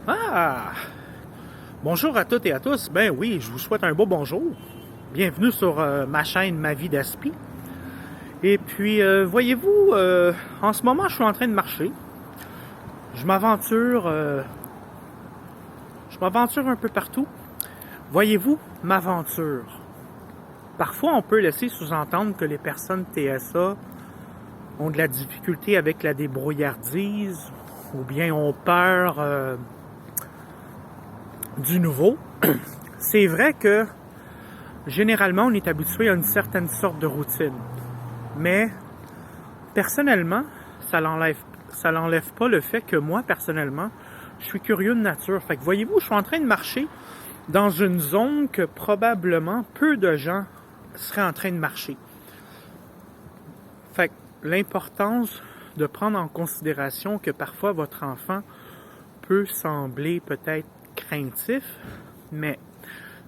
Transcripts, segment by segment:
Ah! Bonjour à toutes et à tous. Ben oui, je vous souhaite un beau bonjour. Bienvenue sur ma chaîne Ma vie d'Aspi. Et puis, voyez-vous, en ce moment, je suis en train de marcher. Je m'aventure un peu partout. Voyez-vous, m'aventure. Parfois, on peut laisser sous-entendre que les personnes TSA ont de la difficulté avec la débrouillardise ou bien ont peur du nouveau. C'est vrai que généralement, on est habitué à une certaine sorte de routine. Mais personnellement, ça l'enlève pas le fait que moi, personnellement, je suis curieux de nature. Fait que voyez-vous, je suis en train de marcher dans une zone que probablement peu de gens seraient en train de marcher. Fait que l'importance de prendre en considération que parfois votre enfant peut sembler peut-être craintif, mais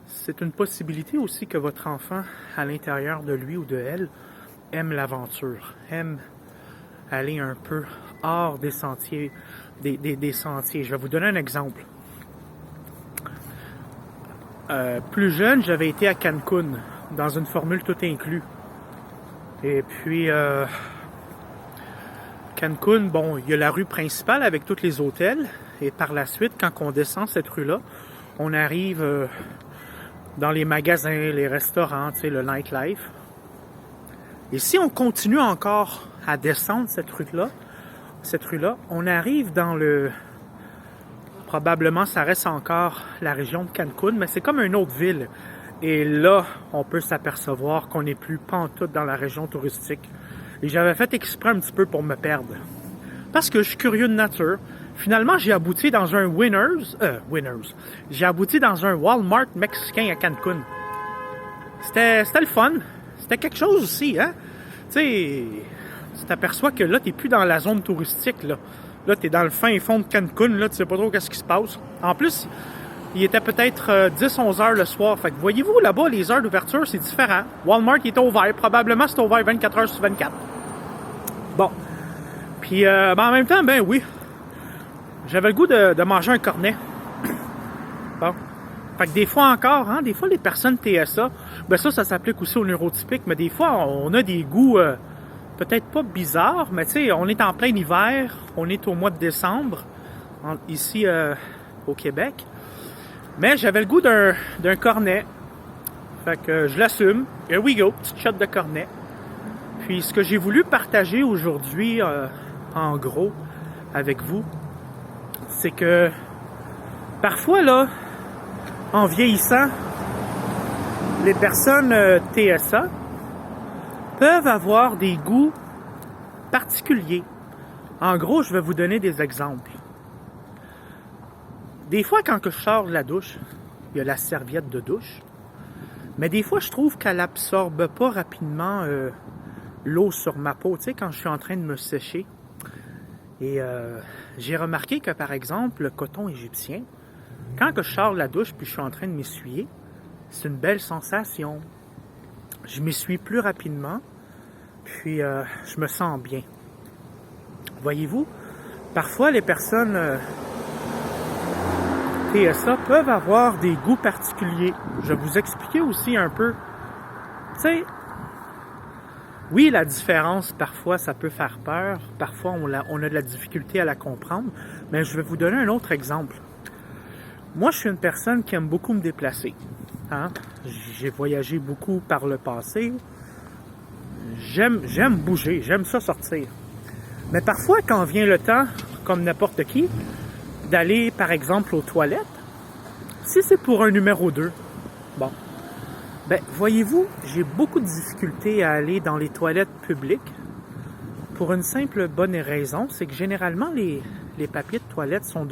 c'est une possibilité aussi que votre enfant, à l'intérieur de lui ou de elle, aime l'aventure, aime aller un peu hors des sentiers, des sentiers. Je vais vous donner un exemple. Plus jeune, j'avais été à Cancun, dans une formule tout inclus. Et puis, Cancun, bon, il y a la rue principale avec tous les hôtels. Et par la suite, quand on descend cette rue-là, on arrive dans les magasins, les restaurants, tu sais, le nightlife. Et si on continue encore à descendre cette rue-là, on arrive dans le... Probablement, ça reste encore la région de Cancun, mais c'est comme une autre ville. Et là, on peut s'apercevoir qu'on n'est plus pantoute dans la région touristique. Et j'avais fait exprès un petit peu pour me perdre. Parce que je suis curieux de nature. Finalement, j'ai abouti dans un Winners. J'ai abouti dans un Walmart mexicain à Cancun. C'était le fun. C'était quelque chose aussi, hein? Tu sais, tu t'aperçois que là, t'es plus dans la zone touristique, là. Là, t'es dans le fin fond de Cancun, là, tu sais pas trop qu'est-ce qui se passe. En plus, il était peut-être 10-11 heures le soir. Fait que voyez-vous, là-bas, les heures d'ouverture, c'est différent. Walmart, il était ouvert. Probablement, c'est ouvert 24 heures sur 24. Bon. Puis, en même temps, ben oui. J'avais le goût de manger un cornet. Bon. Fait que des fois encore, hein, des fois, les personnes TSA, ben ça s'applique aussi aux neurotypiques, mais des fois, on a des goûts peut-être pas bizarres, mais tu sais, on est en plein hiver, on est au mois de décembre, ici au Québec. Mais j'avais le goût d'un cornet. Fait que je l'assume. Here we go, petite shot de cornet. Puis ce que j'ai voulu partager aujourd'hui, en gros, avec vous, c'est que parfois, là, en vieillissant, les personnes TSA peuvent avoir des goûts particuliers. En gros, je vais vous donner des exemples. Des fois, quand je sors de la douche, il y a la serviette de douche. Mais des fois, je trouve qu'elle absorbe pas rapidement l'eau sur ma peau. Tu sais, quand je suis en train de me sécher. Et j'ai remarqué que, par exemple, le coton égyptien, quand je sors de la douche puis je suis en train de m'essuyer, c'est une belle sensation. Je m'essuie plus rapidement, puis je me sens bien. Voyez-vous, parfois les personnes TSA peuvent avoir des goûts particuliers. Je vais vous expliquer aussi un peu. Tu sais, oui, la différence, parfois, ça peut faire peur. Parfois, on a de la difficulté à la comprendre. Mais je vais vous donner un autre exemple. Moi, je suis une personne qui aime beaucoup me déplacer. Hein? J'ai voyagé beaucoup par le passé. J'aime bouger, j'aime ça sortir. Mais parfois, quand vient le temps, comme n'importe qui, d'aller, par exemple, aux toilettes, si c'est pour un numéro 2, bon, ben, voyez-vous, j'ai beaucoup de difficultés à aller dans les toilettes publiques pour une simple bonne raison, c'est que généralement, les papiers de toilette sont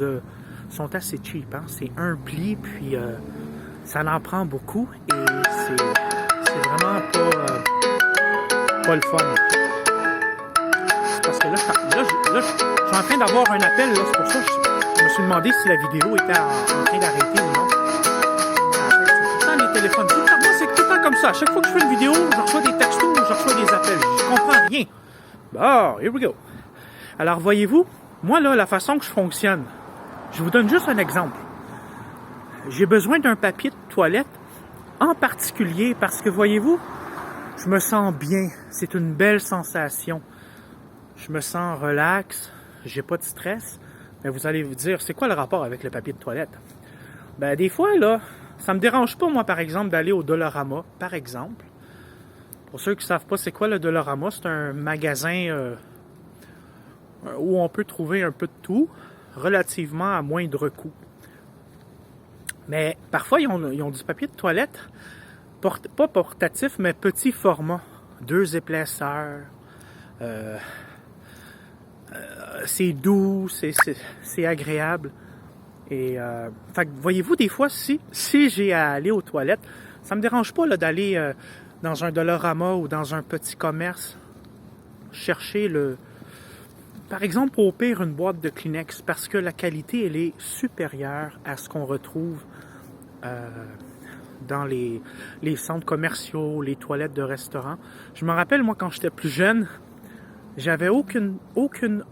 assez cheap. Hein? C'est un pli, puis ça en prend beaucoup et c'est vraiment pas le fun. Parce que là, je suis en train d'avoir un appel, là, c'est pour ça que je me suis demandé si la vidéo était en train d'arrêter ou non. C'est tout le temps les téléphones. Moi, c'est tout le temps comme ça. À chaque fois que je fais une vidéo, je reçois des textos, je reçois des appels. Je comprends rien. Bon, here we go. Alors, voyez-vous, moi, là, la façon que je fonctionne, Je vous donne juste un exemple. J'ai besoin d'un papier de toilette en particulier parce que, voyez-vous, je me sens bien. C'est une belle sensation. Je me sens relax, j'ai pas de stress. Mais vous allez vous dire, c'est quoi le rapport avec le papier de toilette? Ben, des fois, là, ça me dérange pas, moi, par exemple, d'aller au Dollarama, par exemple. Pour ceux qui ne savent pas c'est quoi le Dollarama, c'est un magasin où on peut trouver un peu de tout, relativement à moindre coût. Mais parfois, ils ont du papier de toilette, pas portatif, mais petit format, 2 épaisseurs. C'est doux, c'est agréable. Et fait que, voyez-vous, des fois, si j'ai à aller aux toilettes, ça me dérange pas là, d'aller dans un Dollarama ou dans un petit commerce chercher par exemple, au pire, une boîte de Kleenex, parce que la qualité, elle est supérieure à ce qu'on retrouve dans les centres commerciaux, les toilettes de restaurants. Je me rappelle, moi, quand j'étais plus jeune, j'avais aucune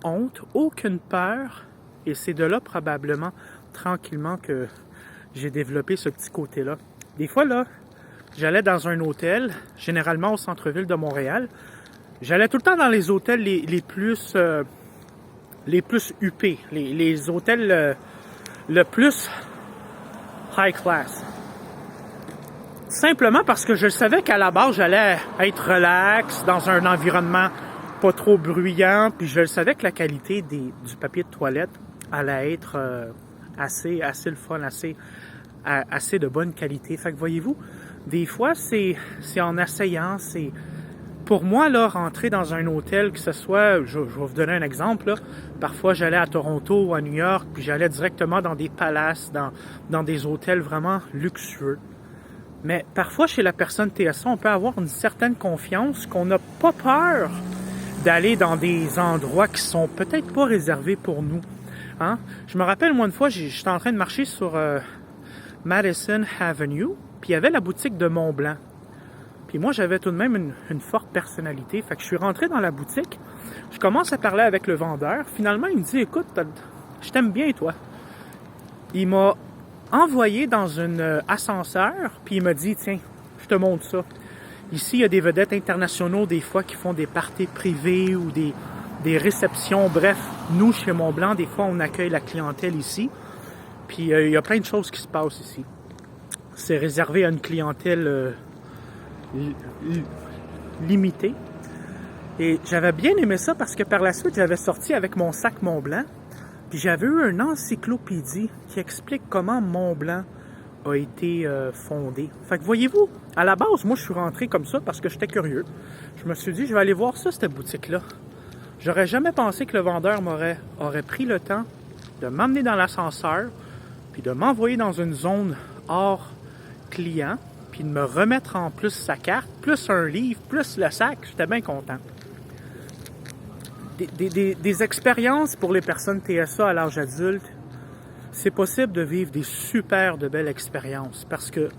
honte, aucune peur, et c'est de là, probablement, tranquillement, que j'ai développé ce petit côté-là. Des fois, là, j'allais dans un hôtel, généralement au centre-ville de Montréal. J'allais tout le temps dans les hôtels les plus huppés, les hôtels le plus high class. Simplement parce que je savais qu'à la base, j'allais être relax, dans un environnement pas trop bruyant, puis je savais que la qualité du papier de toilette allait être assez le fun, assez de bonne qualité. Fait que voyez-vous, des fois, c'est en essayant, pour moi, là, rentrer dans un hôtel, que ce soit, je vais vous donner un exemple, là, parfois j'allais à Toronto ou à New York, puis j'allais directement dans des palaces, dans des hôtels vraiment luxueux. Mais parfois, chez la personne TSA, on peut avoir une certaine confiance qu'on n'a pas peur d'aller dans des endroits qui sont peut-être pas réservés pour nous. Hein? Je me rappelle, moi, une fois, j'étais en train de marcher sur Madison Avenue, puis il y avait la boutique de Montblanc. Puis moi, j'avais tout de même une forte personnalité. Fait que je suis rentré dans la boutique, je commence à parler avec le vendeur. Finalement, il me dit, écoute, je t'aime bien, toi. Il m'a envoyé dans un ascenseur, puis il m'a dit, tiens, je te montre ça. Ici, il y a des vedettes internationaux, des fois, qui font des parties privées ou des réceptions. Bref, nous, chez Montblanc, des fois, on accueille la clientèle ici. Puis, il y a plein de choses qui se passent ici. C'est réservé à une clientèle limitée. Et j'avais bien aimé ça parce que par la suite, j'avais sorti avec mon sac Montblanc. Puis, j'avais eu une encyclopédie qui explique comment Montblanc a été fondé. Fait que voyez-vous, à la base, moi, je suis rentré comme ça parce que j'étais curieux. Je me suis dit, je vais aller voir ça, cette boutique-là. J'aurais jamais pensé que le vendeur aurait pris le temps de m'emmener dans l'ascenseur, puis de m'envoyer dans une zone hors client, puis de me remettre en plus sa carte, plus un livre, plus le sac. J'étais bien content. Des expériences pour les personnes TSA à l'âge adulte, c'est possible de vivre des super de belles expériences parce que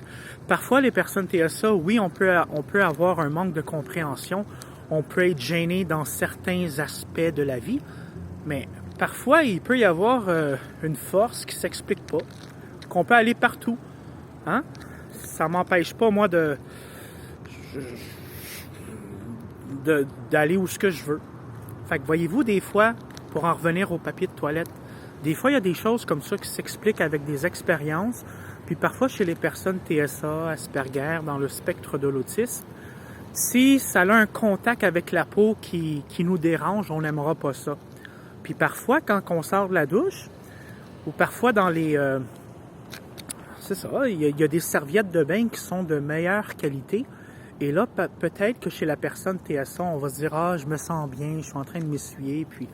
parfois les personnes TSA, oui, on peut avoir un manque de compréhension, on peut être gêné dans certains aspects de la vie, mais parfois il peut y avoir une force qui s'explique pas, qu'on peut aller partout, hein? Ça m'empêche pas moi d'aller où ce que je veux. Fait que voyez-vous, des fois, pour en revenir au papier de toilette, des fois, il y a des choses comme ça qui s'expliquent avec des expériences. Puis parfois, chez les personnes TSA, Asperger, dans le spectre de l'autisme, si ça a un contact avec la peau qui nous dérange, on n'aimera pas ça. Puis parfois, quand on sort de la douche, ou parfois dans les... c'est ça, il y a des serviettes de bain qui sont de meilleure qualité. Et là, peut-être que chez la personne TSA, on va se dire « Ah, je me sens bien, je suis en train de m'essuyer, puis... »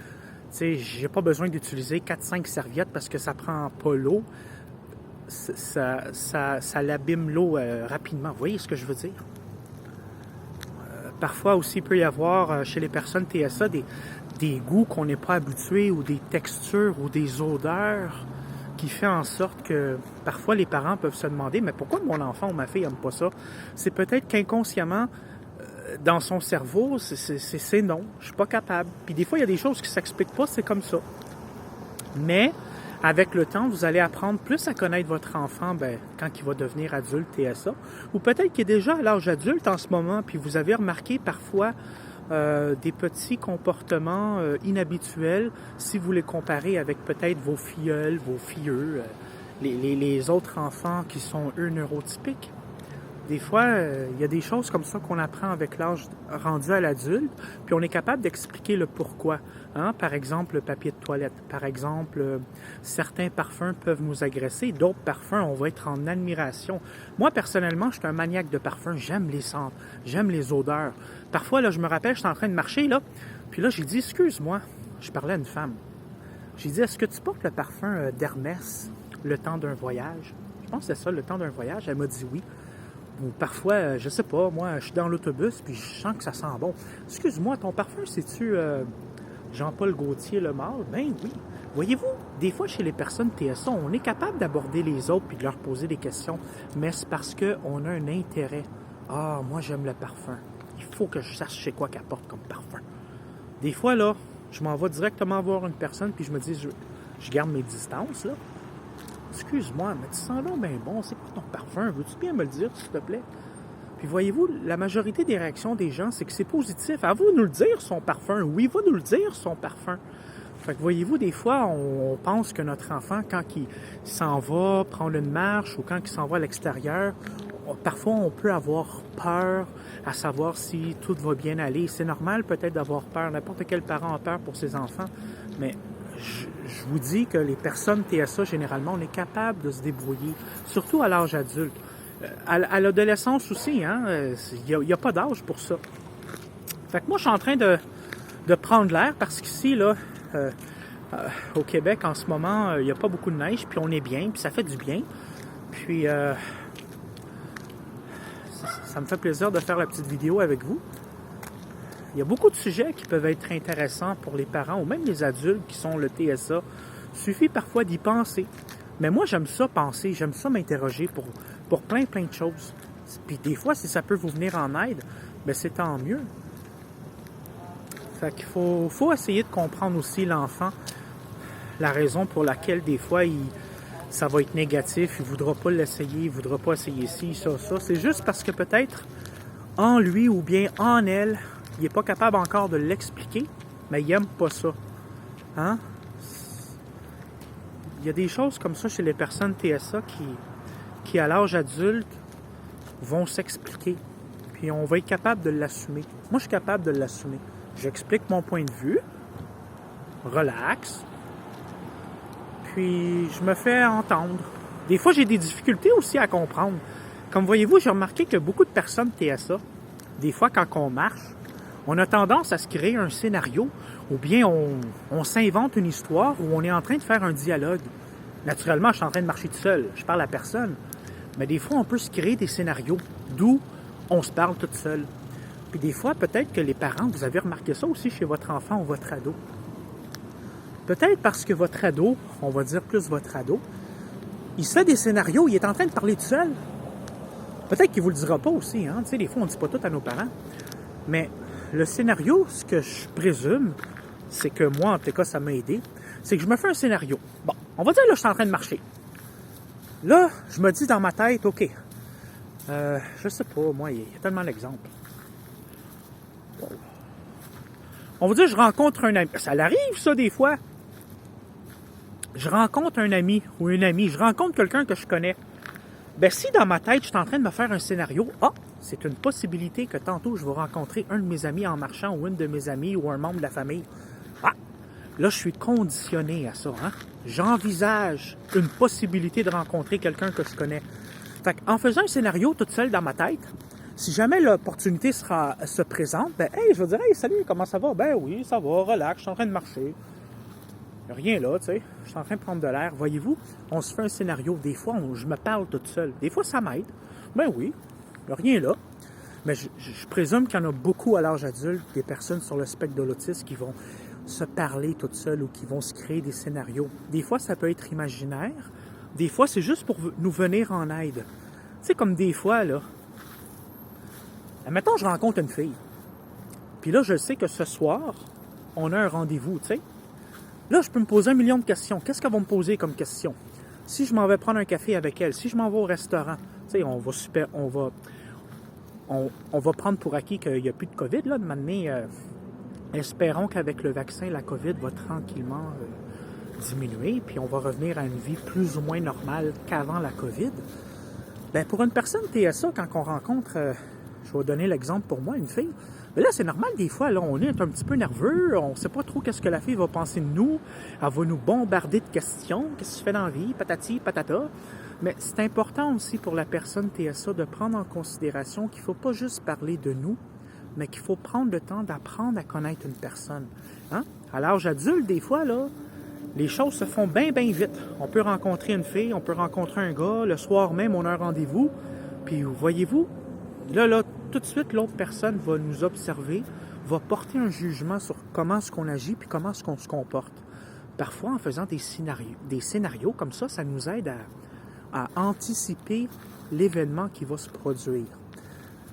Tu sais, j'ai pas besoin d'utiliser 4-5 serviettes parce que ça prend pas l'eau. Ça l'abîme l'eau rapidement. Vous voyez ce que je veux dire? Parfois aussi, il peut y avoir chez les personnes TSA des goûts qu'on n'est pas habitué ou des textures ou des odeurs qui fait en sorte que parfois les parents peuvent se demander « Mais pourquoi mon enfant ou ma fille n'aime pas ça? » C'est peut-être qu'inconsciemment, dans son cerveau, c'est non, je suis pas capable. Puis des fois, il y a des choses qui s'expliquent pas, c'est comme ça. Mais Avec le temps, vous allez apprendre plus à connaître votre enfant quand il va devenir adulte TSA. Ou peut-être qu'il est déjà à l'âge adulte en ce moment, puis vous avez remarqué parfois des petits comportements inhabituels si vous les comparez avec peut-être vos filleuls, vos filleux, les autres enfants qui sont, eux, neurotypiques. Des fois, il y a des choses comme ça qu'on apprend avec l'âge rendu à l'adulte, puis on est capable d'expliquer le pourquoi. Hein? Par exemple, le papier de toilette. Par exemple, certains parfums peuvent nous agresser, d'autres parfums, on va être en admiration. Moi, personnellement, je suis un maniaque de parfums. J'aime les sens, j'aime les odeurs. Parfois, là, je me rappelle, je suis en train de marcher, là, puis là, j'ai dit, excuse-moi, je parlais à une femme. J'ai dit, est-ce que tu portes le parfum d'Hermès, le temps d'un voyage? Je pense que c'est ça, le temps d'un voyage. Elle m'a dit oui. Ou parfois, je sais pas, moi, je suis dans l'autobus puis je sens que ça sent bon. Excuse-moi, ton parfum, c'est-tu Jean-Paul Gaultier le mâle? Ben oui. Voyez-vous, des fois, chez les personnes TSA, on est capable d'aborder les autres puis de leur poser des questions, mais c'est parce qu'on a un intérêt. Ah, moi, j'aime le parfum. Il faut que je sache chez quoi qu'elle porte comme parfum. Des fois, là, je m'en vais directement voir une personne puis je me dis, je garde mes distances, là. Excuse-moi, mais tu sens donc bien bon. C'est quoi ton parfum? Veux-tu bien me le dire, s'il te plaît? Puis voyez-vous, la majorité des réactions des gens, c'est que c'est positif. À vous de nous le dire, son parfum. Oui, il va nous le dire, son parfum. Fait que voyez-vous, des fois, on pense que notre enfant, quand il s'en va prendre une marche ou quand il s'en va à l'extérieur, parfois on peut avoir peur à savoir si tout va bien aller. C'est normal peut-être d'avoir peur. N'importe quel parent a peur pour ses enfants, mais je vous dis que les personnes TSA, généralement, on est capable de se débrouiller, surtout à l'âge adulte. À l'adolescence aussi, hein, il n'y a pas d'âge pour ça. Fait que moi, je suis en train de prendre l'air parce qu'ici, là, au Québec, en ce moment, il n'y a pas beaucoup de neige, puis on est bien, puis ça fait du bien. Puis, ça me fait plaisir de faire la petite vidéo avec vous. Il y a beaucoup de sujets qui peuvent être intéressants pour les parents ou même les adultes qui sont le TSA. Il suffit parfois d'y penser. Mais moi, j'aime ça penser, j'aime ça m'interroger pour plein de choses. Puis des fois, si ça peut vous venir en aide, bien c'est tant mieux. Fait qu'il faut essayer de comprendre aussi l'enfant, la raison pour laquelle des fois ça va être négatif, il ne voudra pas l'essayer, il ne voudra pas essayer ci, ça. C'est juste parce que peut-être en lui ou bien en elle, il n'est pas capable encore de l'expliquer, mais il n'aime pas ça. Hein? Il y a des choses comme ça chez les personnes TSA qui à l'âge adulte, vont s'expliquer. Puis on va être capable de l'assumer. Moi, je suis capable de l'assumer. J'explique mon point de vue, relax, puis je me fais entendre. Des fois, j'ai des difficultés aussi à comprendre. Comme voyez-vous, j'ai remarqué que beaucoup de personnes TSA, des fois, quand on marche, on a tendance à se créer un scénario ou bien on s'invente une histoire où on est en train de faire un dialogue. Naturellement, je suis en train de marcher tout seul, je parle à personne. Mais des fois, on peut se créer des scénarios d'où on se parle tout seul. Puis des fois, peut-être que les parents, vous avez remarqué ça aussi chez votre enfant ou votre ado. Peut-être parce que votre ado, on va dire plus votre ado, il se fait des scénarios, il est en train de parler tout seul. Peut-être qu'il ne vous le dira pas aussi, hein. Tu sais, des fois, on ne dit pas tout à nos parents. Mais le scénario, ce que je présume, c'est que moi, en tout cas, ça m'a aidé, c'est que je me fais un scénario. Bon, on va dire, là, je suis en train de marcher. Là, je me dis dans ma tête, OK, je sais pas, moi, il y a tellement d'exemples. On va dire, je rencontre un ami. Ça l'arrive, ça, des fois. Je rencontre un ami ou une amie, je rencontre quelqu'un que je connais. Ben, si dans ma tête, je suis en train de me faire un scénario, c'est une possibilité que tantôt, je vais rencontrer un de mes amis en marchant ou une de mes amies ou un membre de la famille. Là, je suis conditionné à ça. Hein? J'envisage une possibilité de rencontrer quelqu'un que je connais. Fait en faisant un scénario toute seule dans ma tête, si jamais l'opportunité se présente, ben, hey, je vais dire, hey, salut, comment ça va? Ben oui, ça va, relax, je suis en train de marcher. Il n'y a rien là, tu sais. Je suis en train de prendre de l'air. Voyez-vous, on se fait un scénario. Des fois, je me parle toute seule. Des fois, ça m'aide. Ben oui, il n'y a rien là. Mais je présume qu'il y en a beaucoup à l'âge adulte, des personnes sur le spectre de l'autisme qui vont se parler toutes seules ou qui vont se créer des scénarios. Des fois, ça peut être imaginaire. Des fois, c'est juste pour nous venir en aide. Tu sais, comme des fois, là, admettons, je rencontre une fille. Puis là, je sais que ce soir, on a un rendez-vous, tu sais. Là, je peux me poser 1 million de questions. Qu'est-ce qu'elle va me poser comme question? Si je m'en vais prendre un café avec elle, si je m'en vais au restaurant, tu sais, on va prendre pour acquis qu'il n'y a plus de COVID, là, de m'amener. Espérons qu'avec le vaccin, la COVID va tranquillement diminuer, puis on va revenir à une vie plus ou moins normale qu'avant la COVID. Ben, pour une personne TSA, quand on rencontre, je vais donner l'exemple pour moi, une fille, mais là, c'est normal des fois, là, on est un petit peu nerveux, on ne sait pas trop qu'est-ce que la fille va penser de nous, elle va nous bombarder de questions, qu'est-ce que tu fais dans la vie, patati, patata. Mais c'est important aussi pour la personne TSA de prendre en considération qu'il ne faut pas juste parler de nous, mais qu'il faut prendre le temps d'apprendre à connaître une personne. Hein? À l'âge adulte, des fois, là, les choses se font bien, bien vite. On peut rencontrer une fille, on peut rencontrer un gars, le soir même, on a un rendez-vous, puis voyez-vous, là, tout de suite, l'autre personne va nous observer, va porter un jugement sur comment est-ce qu'on agit, puis comment est-ce qu'on se comporte. Parfois, en faisant des scénarios comme ça nous aide à anticiper l'événement qui va se produire.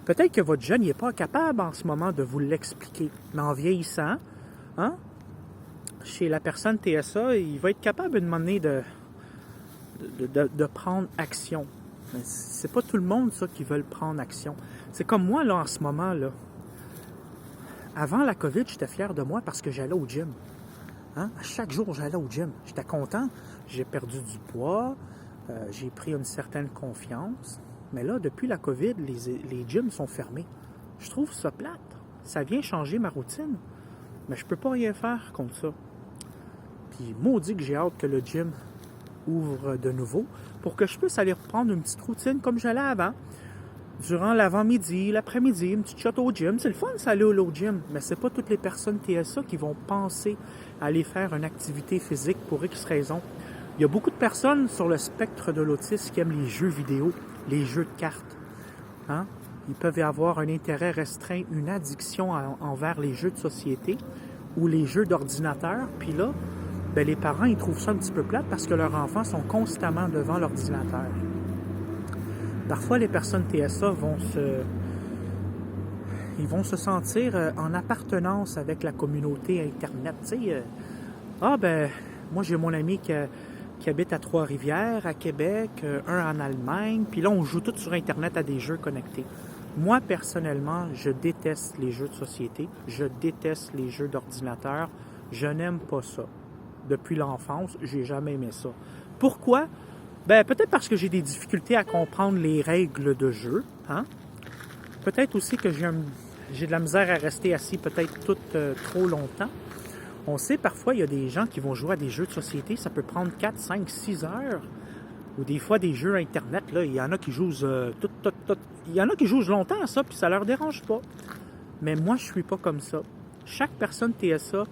Peut-être que votre jeune n'est pas capable en ce moment de vous l'expliquer, mais en vieillissant, hein, chez la personne TSA, il va être capable de demander de prendre action. Mais c'est pas tout le monde, ça, qui veut prendre action. C'est comme moi, là, en ce moment, là. Avant la COVID, j'étais fier de moi parce que j'allais au gym. Hein? À chaque jour, j'allais au gym. J'étais content. J'ai perdu du poids. J'ai pris une certaine confiance. Mais là, depuis la COVID, les gyms sont fermés. Je trouve ça plate. Ça vient changer ma routine. Mais je peux pas rien faire contre ça. Puis maudit que j'ai hâte que le gym ouvre de nouveau pour que je puisse aller reprendre une petite routine comme j'allais avant. Durant l'avant-midi, l'après-midi, une petite shot au gym. C'est le fun, ça aller au gym. Mais c'est pas toutes les personnes TSA qui vont penser à aller faire une activité physique pour X raisons. Il y a beaucoup de personnes sur le spectre de l'autisme qui aiment les jeux vidéo, les jeux de cartes. Hein? Ils peuvent y avoir un intérêt restreint, une addiction envers les jeux de société ou les jeux d'ordinateur. Puis là, ben, les parents, ils trouvent ça un petit peu plate parce que leurs enfants sont constamment devant l'ordinateur. Parfois, les personnes TSA ils vont se sentir en appartenance avec la communauté Internet. Tu sais, moi, j'ai mon ami qui habite à Trois-Rivières, à Québec, un en Allemagne, puis là, on joue tous sur Internet à des jeux connectés. Moi, personnellement, je déteste les jeux de société, je déteste les jeux d'ordinateur, je n'aime pas ça. Depuis l'enfance, j'ai jamais aimé ça. Pourquoi? Ben, peut-être parce que j'ai des difficultés à comprendre les règles de jeu, hein? Peut-être aussi que j'ai de la misère à rester assis peut-être trop longtemps. On sait parfois, il y a des gens qui vont jouer à des jeux de société, ça peut prendre 4, 5, 6 heures. Ou des fois, des jeux Internet, là, il y en a qui jouent il y en a qui jouent longtemps à ça, puis ça leur dérange pas. Mais moi, je suis pas comme ça. Chaque personne TSA,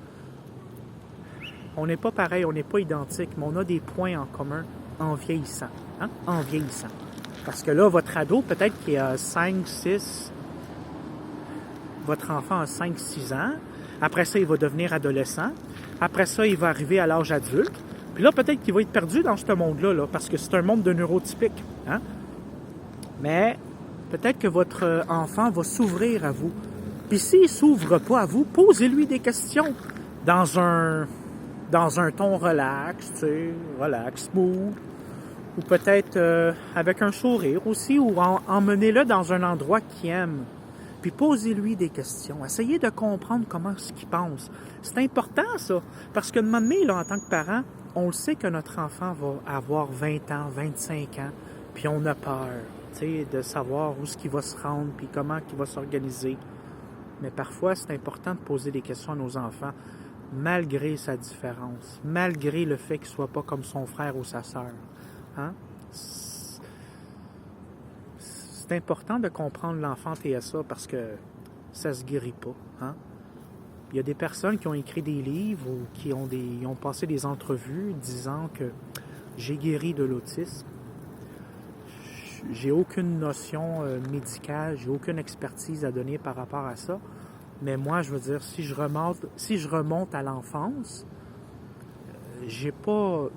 on n'est pas pareil, on n'est pas identique, mais on a des points en commun en vieillissant. Hein? En vieillissant. Parce que là, votre ado, peut-être qu'il a 5, 6, votre enfant a 5, 6 ans. Après ça, il va devenir adolescent. Après ça, il va arriver à l'âge adulte. Puis là, peut-être qu'il va être perdu dans ce monde-là, là, parce que c'est un monde de neurotypiques. Hein? Mais peut-être que votre enfant va s'ouvrir à vous. Puis s'il ne s'ouvre pas à vous, posez-lui des questions dans un ton relax, tu sais, relax, smooth. Ou peut-être avec un sourire aussi, ou emmenez-le dans un endroit qu'il aime. Puis posez-lui des questions. Essayez de comprendre comment ce qu'il pense. C'est important, ça. Parce que de moment donné, là, en tant que parent, on le sait que notre enfant va avoir 20 ans, 25 ans, puis on a peur, tu sais, de savoir où est-ce qu'il va se rendre, puis comment il va s'organiser. Mais parfois, c'est important de poser des questions à nos enfants, malgré sa différence, malgré le fait qu'il ne soit pas comme son frère ou sa sœur. Hein? C'est important de comprendre l'enfant TSA parce que ça se guérit pas. Hein? Il y a des personnes qui ont écrit des livres ou qui ont passé des entrevues disant que j'ai guéri de l'autisme. J'ai aucune notion médicale, j'ai aucune expertise à donner par rapport à ça. Mais moi, je veux dire, si je remonte à l'enfance,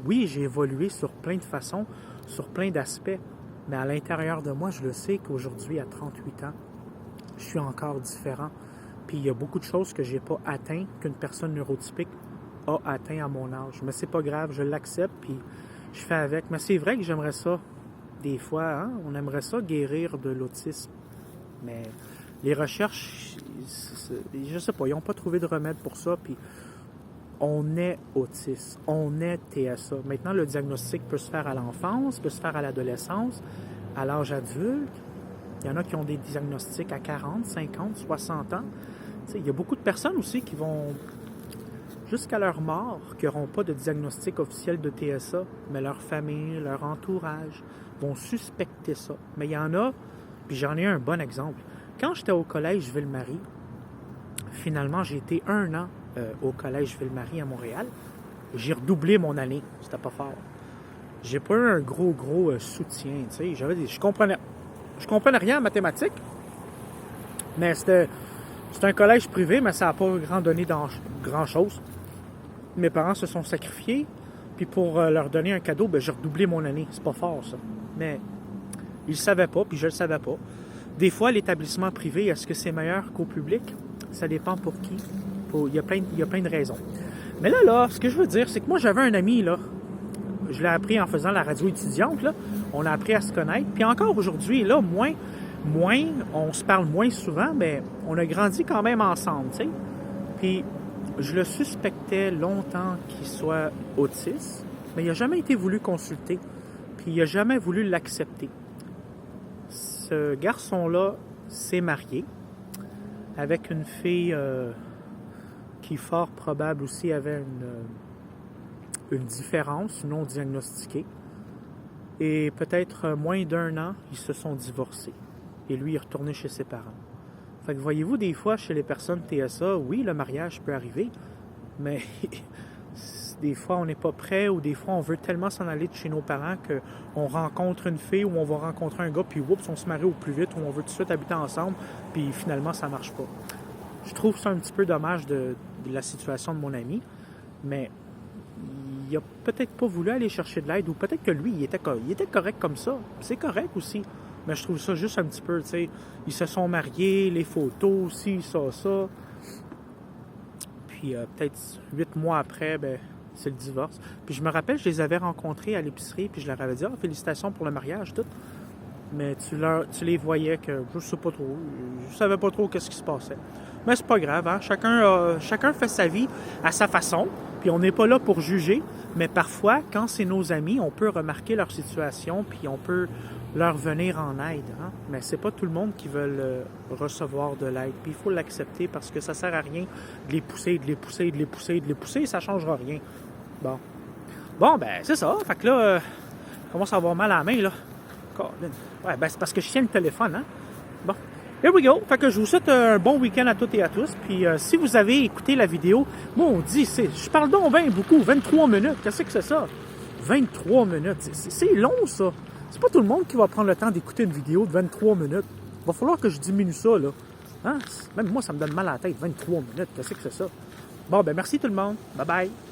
oui, j'ai évolué sur plein de façons, sur plein d'aspects. Mais à l'intérieur de moi, je le sais qu'aujourd'hui, à 38 ans, je suis encore différent. Puis il y a beaucoup de choses que je n'ai pas atteintes qu'une personne neurotypique a atteint à mon âge. Mais c'est pas grave, je l'accepte, puis je fais avec. Mais c'est vrai que j'aimerais ça, des fois, hein, on aimerait ça guérir de l'autisme. Mais les recherches, je sais pas, ils n'ont pas trouvé de remède pour ça, puis on est autiste, on est TSA. Maintenant, le diagnostic peut se faire à l'enfance, peut se faire à l'adolescence, à l'âge adulte. Il y en a qui ont des diagnostics à 40, 50, 60 ans. T'sais, il y a beaucoup de personnes aussi qui vont, jusqu'à leur mort, qui n'auront pas de diagnostic officiel de TSA, mais leur famille, leur entourage vont suspecter ça. Mais il y en a, puis j'en ai un bon exemple. Quand j'étais au collège Ville-Marie, finalement, j'ai été 1 an au collège Ville-Marie à Montréal. J'ai redoublé mon année. C'était pas fort. J'ai pas eu un gros soutien. Je comprenais rien en mathématiques. Mais c'était un collège privé, mais ça n'a pas donné grand-chose. Mes parents se sont sacrifiés. Puis pour leur donner un cadeau, j'ai redoublé mon année. C'est pas fort, ça. Mais ils le savaient pas, puis je le savais pas. Des fois, l'établissement privé, est-ce que c'est meilleur qu'au public? Ça dépend pour qui. Il y a plein de raisons. Mais là, ce que je veux dire, c'est que moi, j'avais un ami, là. Je l'ai appris en faisant la radio étudiante, là. On a appris à se connaître. Puis encore aujourd'hui, là, moins, on se parle moins souvent, mais on a grandi quand même ensemble, tu sais. Puis je le suspectais longtemps qu'il soit autiste, mais il n'a jamais été voulu consulter. Puis il n'a jamais voulu l'accepter. Ce garçon-là s'est marié avec une fille qui, fort probable aussi, avait une différence non diagnostiquée. Et peut-être moins d'1 an, ils se sont divorcés. Et lui, il est retourné chez ses parents. Fait que voyez-vous, des fois, chez les personnes TSA, oui, le mariage peut arriver, mais des fois, on n'est pas prêt ou des fois, on veut tellement s'en aller de chez nos parents qu'on rencontre une fille ou on va rencontrer un gars, puis oups, on se marie au plus vite ou on veut tout de suite habiter ensemble, puis finalement, ça marche pas. Je trouve ça un petit peu dommage de la situation de mon ami, mais il a peut-être pas voulu aller chercher de l'aide ou peut-être que lui, il était correct comme ça. C'est correct aussi. Mais je trouve ça juste un petit peu, tu sais, ils se sont mariés, les photos aussi, ça. Puis peut-être 8 mois après, c'est le divorce. Puis je me rappelle, je les avais rencontrés à l'épicerie, puis je leur avais dit « félicitations pour le mariage, tout. » Mais tu les voyais que, je sais pas trop, je savais pas trop qu'est-ce qui se passait. Mais c'est pas grave, hein? Chacun fait sa vie à sa façon, puis on n'est pas là pour juger, mais parfois, quand c'est nos amis, on peut remarquer leur situation, puis on peut leur venir en aide. Hein? Mais c'est pas tout le monde qui veut recevoir de l'aide, puis il faut l'accepter parce que ça sert à rien de les pousser, ça changera rien. Bon, c'est ça, fait que là, je commence à avoir mal à la main, là. Ouais, c'est parce que je tiens le téléphone, hein. Bon, here we go. Fait que je vous souhaite un bon week-end à toutes et à tous. Puis si vous avez écouté la vidéo, moi on dit, je parle donc beaucoup, 23 minutes. Qu'est-ce que c'est ça? 23 minutes, c'est long ça. C'est pas tout le monde qui va prendre le temps d'écouter une vidéo de 23 minutes. Il va falloir que je diminue ça, là. Hein? Même moi, ça me donne mal à la tête, 23 minutes. Qu'est-ce que c'est ça? Bon, merci tout le monde. Bye bye.